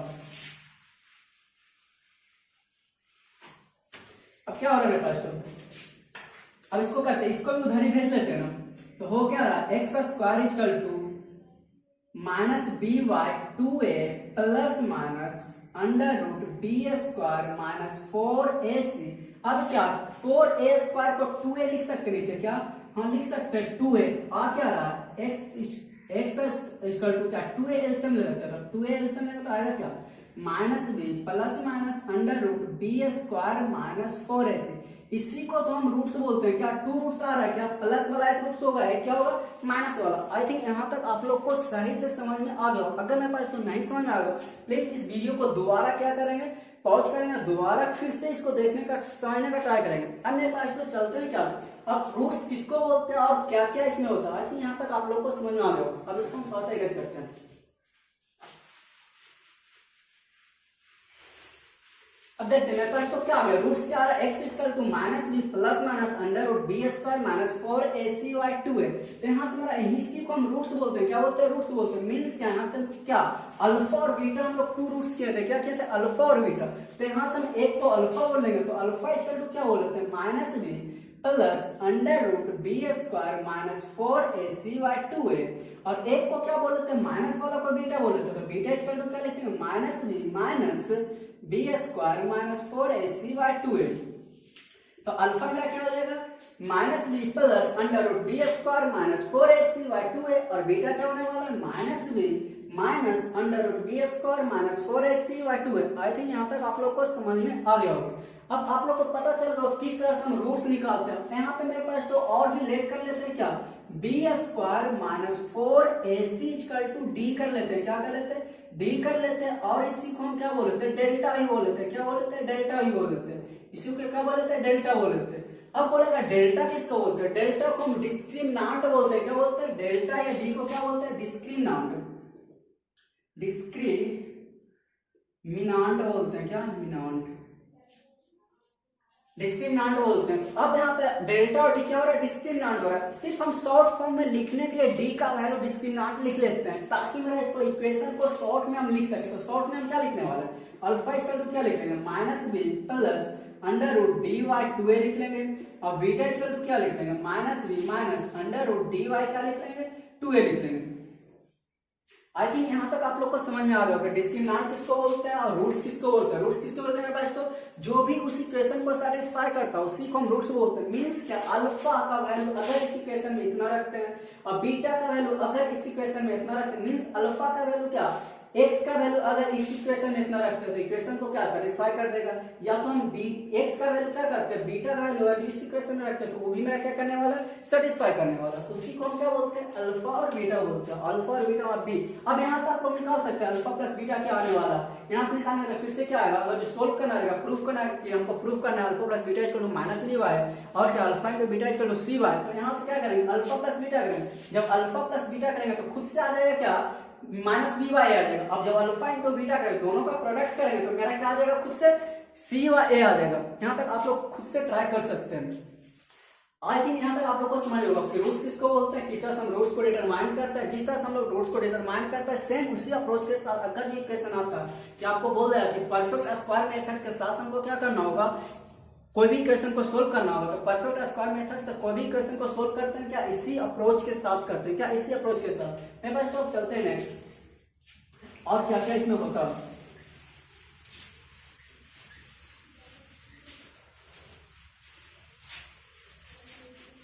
अब क्या हो रहा है मेरे पास, तो अब इसको करते हैं, इसको भी उधर ही भेज लेते हैं ना। तो हो क्या रहा है, x square equal to minus by2a plus minus under root b square minus 4ac। अब क्या 4a स्क्वायर को 2a लिख सकते हैं नीचे, क्या हाँ लिख सकते हैं 2a। आ क्या रहा है, x इक्वल टू क्या 2a एलसीएम ले लेते हैं, तो 2a एलसीएम लेते तो आएगा क्या minus b plus minus under root b square minus 4ac। इसी को तो हम रूट्स बोलते हैं, क्या 2 रूट्स आ रहा है, क्या प्लस वाला एक रूट्स होगा, एक क्या होगा माइनस वाला। आई थिंक यहाँ तक आप लोग को सही से समझ में आ गया। अगर मेरे पास तो नहीं समझ में आ गया, प्लीज इस वीडियो को दोबारा क्या करेंगे, पॉज करेंगे, दोबारा फिर से इसको देखने का समझने का ट्राई करेंगे। अब मेरे पास तो चलते हैं क्या, अब रूट्स किसको बोलते हैं और क्या क्या इसमें होता है। आई थिंक यहाँ तक आप लोग को समझ में आ गया। अब इसको हम थोड़ा सा एग्ज करते हैं। अब देखते हैं मेरे पास तो क्या आ गया, रूट्स क्या आ रहा है, x equal to minus b plus minus under root b square minus 4ac/2a। तो यहाँ से मेरा इसी को हम रूट्स बोलते हैं, क्या बोलते हैं रूट्स बोलते हैं। मींस क्या यहाँ से क्या अल्फा और बीटा हम लोग 2 रूट्स किए थे, क्या कहते हैं अल्फा और बीटा। तो यहाँ से हम एक को अल्फा बोल लेंगे, तो अल्फा इक्वल टू क्या बोल लेते हैं minus b plus under root b square minus 4ac/2a, और एक को क्या बोलते हैं, माइनस वाला को बीटा बोलते हैं, तो बीटा इक्वल टू क्या लिखेंगे, minus b minus b square minus 4ac/2a। तो अल्फा मेरा क्या हो जाएगा, minus b plus under root b square minus 4ac/2a, और बीटा क्या होने वाला है, minus b minus under root b square minus 4ac/2a। I think यहाँ तक आप लोग को समझ में आ गया होगा। अब आप लोग को पता चल गया किस तरह से हम रूट्स निकालते हैं। यहाँ पे मेरे पास तो और भी लेट कर लेते हैं, क्या, b square minus 4ac equal to d कर लेते हैं, क्या कर लेते हैं, डी कर लेते हैं, और इसी को हम क्या बोल लेते हैं, डेल्टा ही बोल लेते हैं, क्या बोल लेते हैं, डेल्टा ही बोल लेते हैं, इसी को क्या बोल लेते हैं, डेल्टा बोल लेते हैं। अब बोलेगा डेल्टा किसको बोलते हैं, डेल्टा को हम डिस्क्रिमिनांट बोलते हैं, क्या बोलते हैं, डेल्टा या डी को क्या बोलते हैं, डिस्क्रिमिनांट, डिस्क्रिमिनांट बोलते हैं, क्या, मिनांट, डिस्क्रिमिनांट बोलते हैं। अब यहाँ पे डेल्टा और डी क्या हो रहा है, डिस्क्रिमिनांट हो रहा है। सिर्फ हम शॉर्ट फॉर्म में लिखने के लिए डी का वैल्यू डिस्क्रिमिनांट लिख लेते हैं, ताकि मेरा इसको इक्वेशन को शॉर्ट में हम लिख सके। तो शॉर्ट में हम क्या लिखने वाले हैं, अल्फा इक्वल टू क्या लिख लेंगे, minus b plus under root d by 2a लिख लेंगे, और बीटा इक्वल टू क्या लिख लेंगे, minus b minus under root d by क्या लिख लेंगे, 2a लिख लेंगे। आई थिंक यहाँ तक आप लोग को समझ में आ गया होगा डिस्क्रिमिनांट किसको बोलते हैं और रूट्स किसको बोलते हैं। रूट्स किसको बोलते हैं मेरे पास, तो जो भी उस इक्वेशन को सेटिस्फाई करता है उसी को हम रूट्स बोलते हैं। मींस क्या, अल्फा का वैल्यू अगर इस इक्वेशन में इतना रखते हैं और बीटा का वैल्यू अगर इस इक्वेशन में इतना रखते हैं, मींस अल्फा का वैल्यू क्या, x का वैल्यू अगर इस इक्वेशन में इतना रखते हैं तो इक्वेशन को क्या सेटिस्फाई कर देगा। या तो हम x का वैल्यू क्या करते हैं, बीटा का वैल्यू अगर इस इक्वेशन में रखते हैं तो वो भी मेरा क्या करने वाला है, सेटिस्फाई करने वाला। तो उसी को हम क्या बोलते हैं, अल्फा और बीटा बोलते हैं, अल्फा और बीटा और बी। अब यहाँ से आप लोग निकाल सकते हैं अल्फा प्लस बीटा क्या आने वाला है, यहाँ से निकालने का फिर से क्या आएगा, अगर जो सोल्व करना रहेगा, प्रूफ करना है कि हमको प्रूफ करना है alpha plus beta equal to minus B by, और क्या alpha into beta equal to c by. तो यहाँ से क्या करेंगे, अल्फा प्लस बीटा करेंगे। जब अल्फा प्लस बीटा करेंगे तो खुद से आ जाएगा क्या, माइनस बी वाई आ जाएगा। अब जब अल्फा इंटू बीटा करेंगे, दोनों का प्रोडक्ट करेंगे तो मेरा क्या आ जाएगा, खुद से सी वाई ए आ जाएगा। यहाँ तक आप लोग खुद से ट्राई कर सकते हैं। आई थिंक यहाँ तक आप लोग को समझ होगा कि रूट्स किसको बोलते हैं, किस तरह से हम रूट्स को डिटरमाइन करते हैं। जिस तरह से हम लोग रूट्स को डिटरमाइन करते हैं, सेम उसी अप्रोच के साथ अगर ये क्वेश्चन आता है कि आपको बोल रहा है कि परफेक्ट स्क्वायर मेथड के साथ हमको क्या करना होगा, कोई भी इक्वेशन को सोल्व करना होगा, तो परफेक्ट स्क्वायर मेथड से कोई भी इक्वेशन को सोल्व करते हैं क्या, इसी अप्रोच के साथ करते हैं, क्या इसी अप्रोच के साथ। मेरे पास तो अब चलते हैं नेक्स्ट, और क्या क्या इसमें होता है।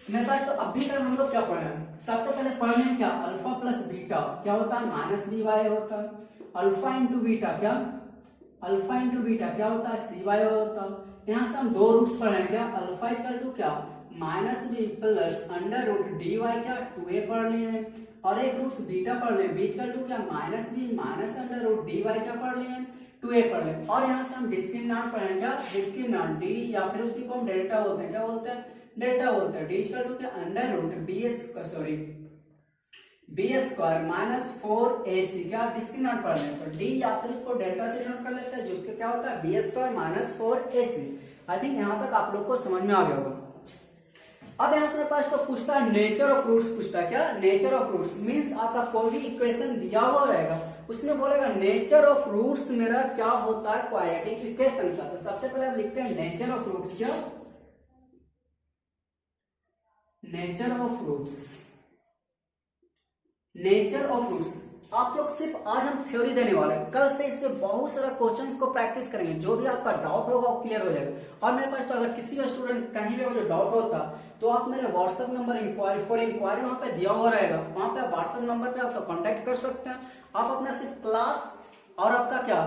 मेरे पास तो अभी तक हम लोग क्या पढ़े हैं, सबसे पहले पढ़ने हैं क्या, अल्फा प्लस बीटा क्या होता है, माइनस बी वाई होता है। अल्फा इंटू बीटा क्या, अल्फा इंटू बीटा क्या होता है, सी वाई होता है। यहाँ से हम दो रूट्स पढ़े हैं, क्या, अल्फा इक्वल टू क्या, minus b plus under root d by क्या 2a पढ़ लिए हैं, और एक रूट्स बीटा पढ़ लिए, बी इक्वल टू क्या, minus b minus under root d by क्या पढ़ लिए हैं, 2a पढ़ लें। और यहाँ से हम डिस्क्रिमिनांट पढ़ेंगे, क्या, डिस्क्रिमिनांट डी, या फिर उसी को हम डेल्टा बोलते हैं, क्या बोलते हैं, डेल्टा बोलते हैं। डी इक्वल टू क्या, under root b square minus 4ac क्या, डिस्क्रिमिनांट पढ़ लें, तो डी या फिर इसको डेल्टा से डिनोट कर लेते हैं, जो उसके क्या होता है, b square minus 4ac। I think यहाँ तक आप लोग को समझ में आ गया होगा। अब यहाँ से मेरे पास तो पूछता है नेचर ऑफ रूट्स, पूछता है क्या, नेचर ऑफ रूट्स। मींस आपका कोई भी इक्वेशन दिया हुआ रहेगा, उसमें बोलेगा नेचर ऑफ रूट्स मेरा क्या होता है, क्वाड्रेटिक इक्वेशन का। तो सबसे पहले हम लिखते हैं नेचर ऑफ रूट्स, क्या, nature of roots, nature of roots. आप लोग सिर्फ आज हम थ्योरी देने वाले हैं, कल से इसमें बहुत सारा क्वेश्चंस को प्रैक्टिस करेंगे, जो भी आपका डाउट होगा वो क्लियर हो जाएगा। और मेरे पास तो अगर किसी भी स्टूडेंट कहीं भी जो डाउट होता तो आप मेरे WhatsApp number enquiry for enquiry वहाँ पे दिया हुआ रहेगा, वहाँ पे व्हाट्सएप नंबर पे आपका कॉन्टेक्ट कर सकते हैं। आप अपना सिर्फ क्लास और आपका क्या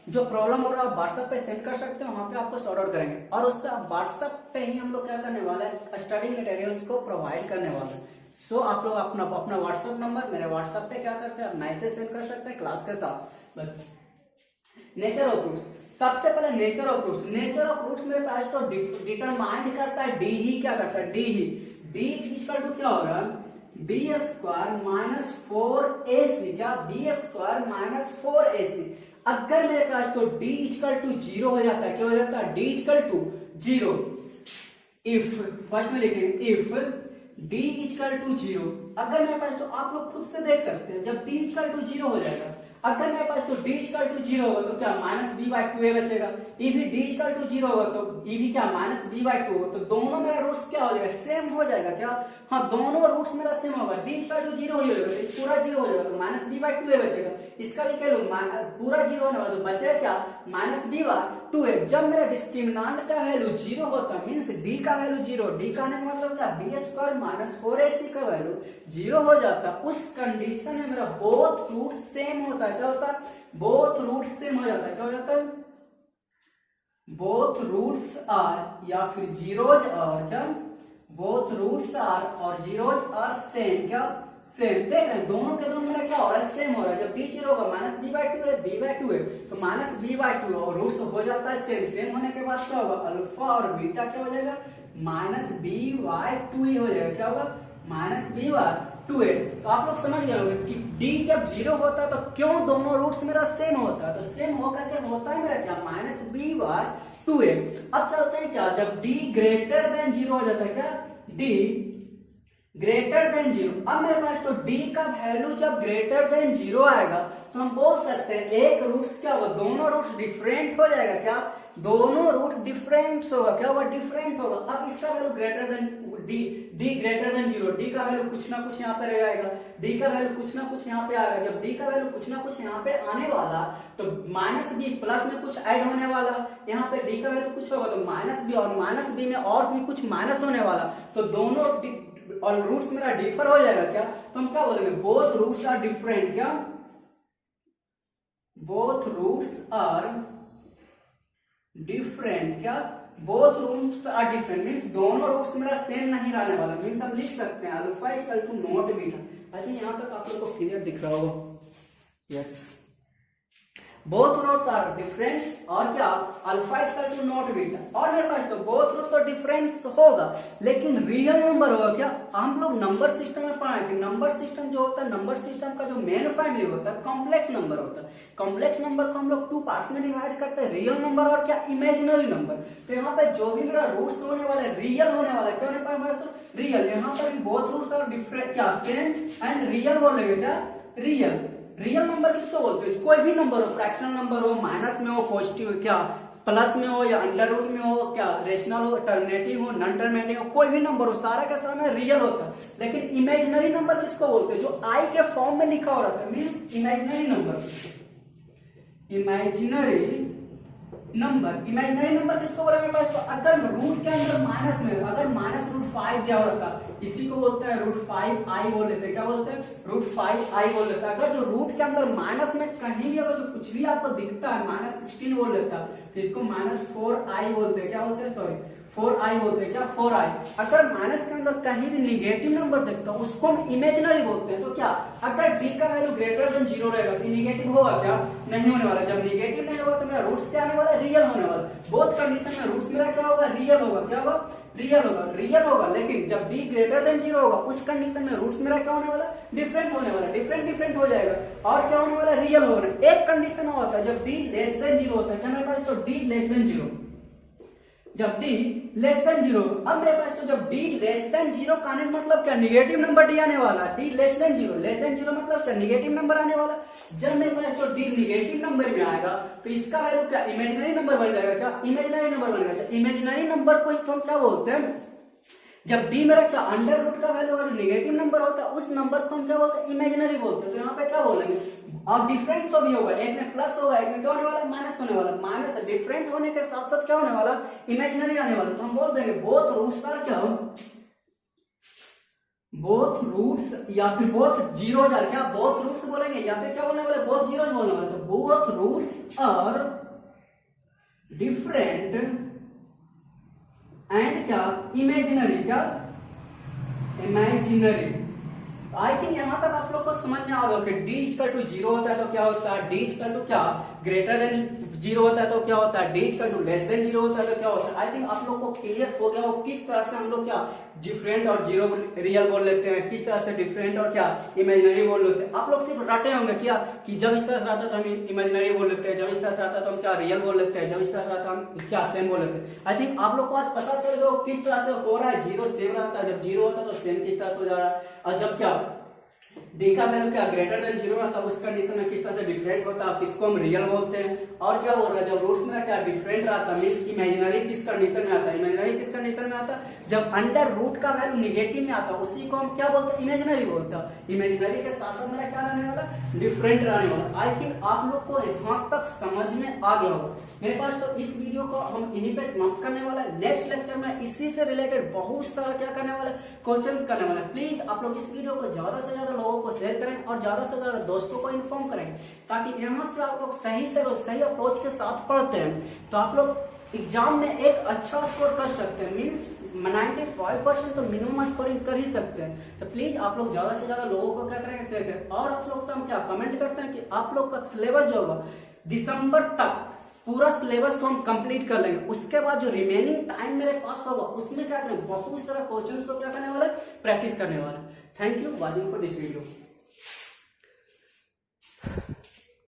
जो प्रॉब्लम हो रहा है व्हाट्सएप पे सेंड कर सकते हैं, वहाँ पे आपको सॉर्ट आउट करेंगे। और उस पर व्हाट्सएप पे ही हम लोग क्या करने वाले हैं, स्टडी मटेरियल्स को प्रोवाइड करने वाले हैं। सो आप लोग अपना व्हाट्सएप नंबर मेरे व्हाट्सएप पे क्या करते हैं, मैसेज सेंड कर सकते हैं क्लास के साथ। बस नेचर ऑफ रूट्स, सबसे पहले nature of roots. Nature of roots मेरे पास तो डिटरमाइन करता है डी ही, क्या करता है, डी ही। डी इक्वल टू क्या होगा, बी स्क्वायर माइनस 4ac, क्या, बी स्क्वायर माइनस 4ac। अगर मेरे पास तो डी इक्वल टू 0 हो जाता है, क्या हो जाता है, d equal to 0 if, first में लिखेंगे इफ d इक्वल टू 0। अगर मेरे पास तो आप लोग खुद से देख सकते हैं, जब d इक्वल टू 0 हो जाएगा अगर मेरे पास तो d इक्वल टू 0 होगा तो क्या माइनस b बाई 2a बचेगा। इफ d इक्वल टू 0 होगा तो e भी क्या माइनस b बाई 2 होगा। तो दोनों मेरा रूट्स क्या हो जाएगा, सेम हो जाएगा क्या, हाँ दोनों रूट्स मेरा सेम होगा। d इक्वल टू 0 हो जाएगा तो पूरा 0 हो जाएगा तो माइनस b बाई 2a बचेगा। इसका भी कह लो पूरा 0 होने वाला तो बचेगा क्या माइनस b बाई 2a। जब मेरा डिस्क्रिमिनेंट का वैल्यू 0 होता मींस d का वैल्यू 0, d का आने का मतलब क्या b स्क्वायर माइनस 4ac का वैल्यू 0 हो जाता। उस कंडीशन में मेरा बोथ रूट सेम होता है। क्या होता है, बोथ रूट सेम हो जाता है। क्या हो जाता है, बोथ रूट्स आर या फिर जीरोज आर क्या, बोथ रूट्स आर और जीरोज आर सेम। क्या सेम, देख रहे हैं दोनों के दोनों मेरा क्या हो रहा है, सेम हो रहा है। जब b 0 होगा माइनस b बाई 2 है, b बाई 2 है तो माइनस b बाई 2 और रूट्स हो जाता है सेम। सेम होने के बाद क्या होगा, अल्फा और बीटा क्या हो जाएगा माइनस b बाई 2 ही हो जाएगा। क्या होगा माइनस b बाई 2 है। तो आप लोग समझ गए होंगे कि d जब 0 होता है तो क्यों दोनों रूट्स मेरा सेम होता है। तो सेम होकर के होता है मेरा क्या माइनस b बाई 2 है। अब चलते हैं क्या, जब d ग्रेटर देन 0 हो जाता है, क्या d ग्रेटर देन 0। अब मेरे पास तो d का वैल्यू जब ग्रेटर देन 0 आएगा तो हम बोल सकते हैं एक रूट्स क्या होगा, दोनों रूट्स डिफरेंट हो जाएगा। क्या दोनों रूट डिफरेंट होगा, क्या होगा डिफरेंट होगा। अब इसका value greater than d greater than 0, d का वैल्यू कुछ ना कुछ यहाँ पे रहेगा, d का वैल्यू कुछ ना कुछ यहाँ पे आएगा। जब d का वैल्यू कुछ ना कुछ यहाँ पे आने वाला तो माइनस b प्लस में कुछ ऐड होने वाला, यहाँ पे d का वैल्यू कुछ होगा तो माइनस b और माइनस b में और भी कुछ माइनस होने वाला। तो दोनों और रूट्स मेरा डिफर हो जाएगा। क्या तो हम क्या बोलेंगे, बोथ रूट्स आर डिफरेंट। क्या बोथ रूट्स आर डिफरेंट। क्या both roots are different means दोनों रूट्स मेरा सेम नहीं रहने वाला। मींस हम लिख सकते हैं alpha equal to not beta. I think यहां तक आप लोग को क्लियर दिख रहा होगा। Yes, both root are different और क्या alpha equal to not beta. और मेरे पास तो बोथ रूट तो डिफरेंस होगा लेकिन रियल नंबर होगा। क्या हम लोग नंबर सिस्टम में पढ़ा है कि नंबर सिस्टम जो होता है, नंबर सिस्टम का जो मेन फैमिली होता है कॉम्प्लेक्स नंबर होता है। कॉम्प्लेक्स नंबर को हम लोग 2 पार्ट्स में डिवाइड करते हैं, रियल नंबर और क्या इमेजिनरी नंबर। तो यहाँ पे जो भी मेरा रूट्स होने वाला है रियल होने वाला है। क्या होने वाला है, तो रियल। यहाँ पर भी बोथ रूट्स आर डिफरेंट क्या सेम एंड रियल बोलेंगे। क्या रियल, रियल नंबर किसको बोलते हैं, कोई भी नंबर हो, फ्रैक्शनल नंबर हो, माइनस में हो, पॉजिटिव क्या प्लस में हो या अंडर रूट में हो, क्या रेशनल हो, टर्मिनेटिव हो, नॉन टर्मिनेटिव हो, कोई भी नंबर हो सारा का सारा में रियल होता है। लेकिन इमेजिनरी नंबर किसको बोलते हैं, जो आई के फॉर्म में लिखा हो रहा है means imaginary number. Imaginary number किसको बोलेंगे पास, तो अगर रूट के अंदर माइनस में, अगर माइनस रूट 5 दिया होता इसी को बोलते हैं रूट 5 आई बोल लेते हैं। क्या बोलते हैं, रूट 5 आई बोल लेता है। अगर जो रूट के अंदर माइनस में कहीं भी अगर जो कुछ भी आपको दिखता है माइनस 16 बोल लेता है तो इसको माइनस 4 आई बोलते हैं। क्या बोलते हैं, सॉरी 4 आई बोलते हैं। क्या 4 आई। अगर माइनस के अंदर कहीं भी निगेटिव नंबर देखता हूं उसको हम इमेजिनरी बोलते हैं। तो क्या अगर d का वैल्यू ग्रेटर देन 0 रहेगा तो निगेटिव होगा, क्या नहीं होने वाला। जब निगेटिव नहीं होगा तो मेरा रूट्स क्या आने वाला है, रियल होने वाला। बोथ कंडीशन में रूट्स मेरा क्या होगा, रियल होगा। क्या होगा, रियल होगा। लेकिन जब d ग्रेटर देन 0 होगा उस कंडीशन में रूट्स मेरा क्या होने वाला, डिफरेंट होने वाला। डिफरेंट हो जाएगा और क्या होने वाला, रियल होने। एक कंडीशन होता है जब d लेस देन 0 होता है। क्या मेरे पास, तो d लेस देन 0, जब d लेस देन 0। अब मेरे पास तो जब d लेस देन 0 का आने मतलब क्या, निगेटिव नंबर d आने वाला। d लेस देन 0 मतलब क्या, निगेटिव नंबर आने वाला। जब मेरे पास तो d निगेटिव नंबर में आएगा तो इसका वैल्यू क्या इमेजिनरी नंबर बन जाएगा। क्या इमेजिनरी नंबर बनेगा। इमेजिनरी नंबर को तो हम क्या बोलते हैं, जब d मेरा क्या अंडर रूट का वैल्यू अगर निगेटिव नंबर होता है उस नंबर को हम क्या बोलते हैं, इमेजिनरी बोलते हैं। तो यहाँ पे क्या बोलेंगे, और डिफरेंट तो भी होगा, एक में प्लस होगा एक में क्या होने वाला, माइनस होने वाला। माइनस डिफरेंट होने के साथ साथ क्या होने वाला, इमेजिनरी आने वाला। तो हम बोल देंगे बोथ रूट्स आर क्या, बोथ रूट्स या फिर बोथ जीरोज आर क्या, बोथ रूट्स बोलेंगे या फिर क्या बोलने वाले, बोथ जीरोज बोलने वाले। तो both roots are different and क्या इमेजिनरी। क्या इमेजिनरी। आई थिंक यहां तक आप लोग को समझ में आ गया कि d इक्वल टू 0 होता है तो क्या होता है, d इक्वल टू क्या ग्रेटर देन 0 होता है तो क्या होता है, d equal to less than 0 होता है तो क्या होता है। आई थिंक आप लोग को क्लियर हो गया हो किस तरह से हम लोग क्या डिफरेंट और जीरो रियल बोल लेते हैं, किस तरह से डिफरेंट और क्या इमेजिनरी बोल लेते हैं। आप लोग सिर्फ रटे होंगे क्या कि जब इस तरह से आता है तो हम इमेजिनरी बोल लेते हैं, जब इस तरह से आता है तो हम क्या रियल बोल लेते हैं, जब इस तरह से आता है हम क्या सेम बोल लेते हैं। आई थिंक आप लोग को आज पता चल गया किस तरह से हो रहा है। जीरो सेम रहता है, जब जीरो होता है तो सेम किस तरह से हो जा रहा है, और जब क्या डी का वैल्यू क्या ग्रेटर देन 0 आता है, उस कंडीशन में किस तरह से डिफरेंट होता है, इसको हम रियल बोलते हैं। और क्या हो रहा है, जब रूट्स में क्या डिफरेंट रहता है मींस इमेजिनरी किस कंडीशन में आता है, इमेजिनरी किस कंडीशन में आता है, जब अंडर रूट का वैल्यू निगेटिव में आता है उसी को हम क्या बोलते हैं, इमेजिनरी बोलते हैं। इमेजिनरी के साथ साथ मेरा क्या रहने वाला, डिफरेंट रहने वाला। आई थिंक आप लोग को यहाँ तक समझ में आ गया होगा मेरे पास। तो इस वीडियो को हम यहीं पे समाप्त करने वाला है। नेक्स्ट लेक्चर में इसी से रिलेटेड बहुत सारा क्या करने वाला है, क्वेश्चंस करने वाला है। प्लीज आप लोग इस वीडियो को ज्यादा से ज्यादा लोगों को शेयर करें और ज्यादा से ज्यादा दोस्तों को इन्फॉर्म करें, ताकि यहाँ से आप लोग सही से सही अप्रोच के साथ पढ़ते हैं तो आप लोग एग्जाम में एक अच्छा स्कोर कर सकते हैं। मीन्स 95% तो मिनिमम स्कोरिंग कर ही सकते हैं। तो प्लीज आप लोग ज्यादा से ज्यादा लोगों को क्या करेंगे, शेयर करें। और आप लोग से हम क्या कमेंट करते हैं कि आप लोग का सिलेबस जो होगा दिसंबर तक पूरा सिलेबस को हम कंप्लीट कर लेंगे। उसके बाद जो रिमेनिंग टाइम मेरे पास होगा उसमें क्या करेंगे, बहुत सारा क्वेश्चन को क्या करने वाले, प्रैक्टिस करने वाले। Thank you watching for this video.